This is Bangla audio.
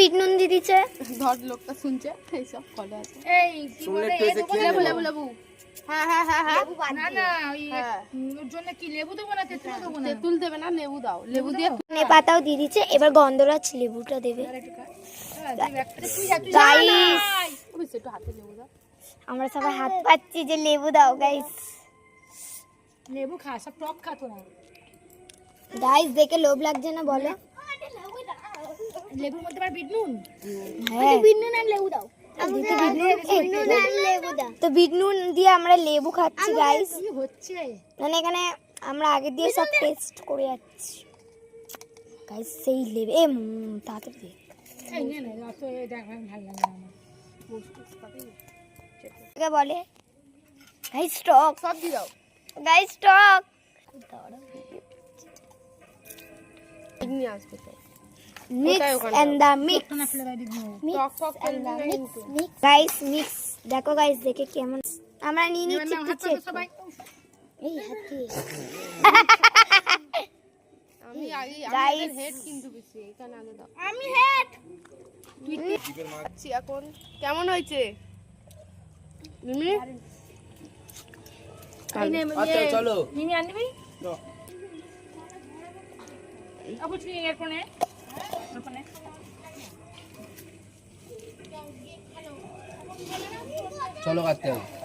বিট নুন দিয়ে দিচ্ছে। ধর লোকটা শুনছে এইসব ফলো আছে। এই কি বলে লেবু লেবু লেবু। হ্যাঁ হ্যাঁ হ্যাঁ হ্যাঁ না না ওর জন্য কি লেবু দেবো না তেঁতুল দেবো না? তেঁতুল দেবে না, লেবু দাও। লেবু দিয়ে ধনে পাতাও দিয়ে দিচ্ছে। এবার গন্ধরাজ লেবুটা দেবে। গাইস একটু হাতে লেবু দাও। আমরা সবাই হাত পাচ্ছি যে লেবু দাও গাইস। লেবু খা, সব টক খা তোরা। গাইস দেখে লোভ লাগছে না বলো? লেবুর মধ্যে আবার বিট নুন। হ্যাঁ বিট নুন আর লেবু দাও। তো বিট নুন দিয়ে আমরা লেবু খাচ্ছি গাইস। কি হচ্ছে? মানে এখানে আমরা আগে দিয়ে সব টেস্ট করে যাচ্ছি গাইস। সেই লেবু তাড়াতাড়ি দে। এই নে না, অত এটা ভালো লাগে না আমার। কে বলে গাইস স্টক সব দিয়ে দাও। গাইস স্টক নিয়ে আসবে তো। মিক্স এন্ড দা মিক্স না ফেলে বাইরে দিও। টক টক করে দিলে কিন্তু। গাইস মিক্স দেখো গাইস দেখে কেমন আমরা নিয়ে নিচ্ছি হাত কিছু পাতো সবাই। এই হাতে আমি আগে Guys. হেড কিন্তু বেশি এখানে আগে দাও। আমি হেড। খাচ্ছি এখন। কেমন হয়েছে মিমি? আচ্ছা চলো। মিমি আনবি? অবশ্যই এরপরে চলো কাটতে হবে।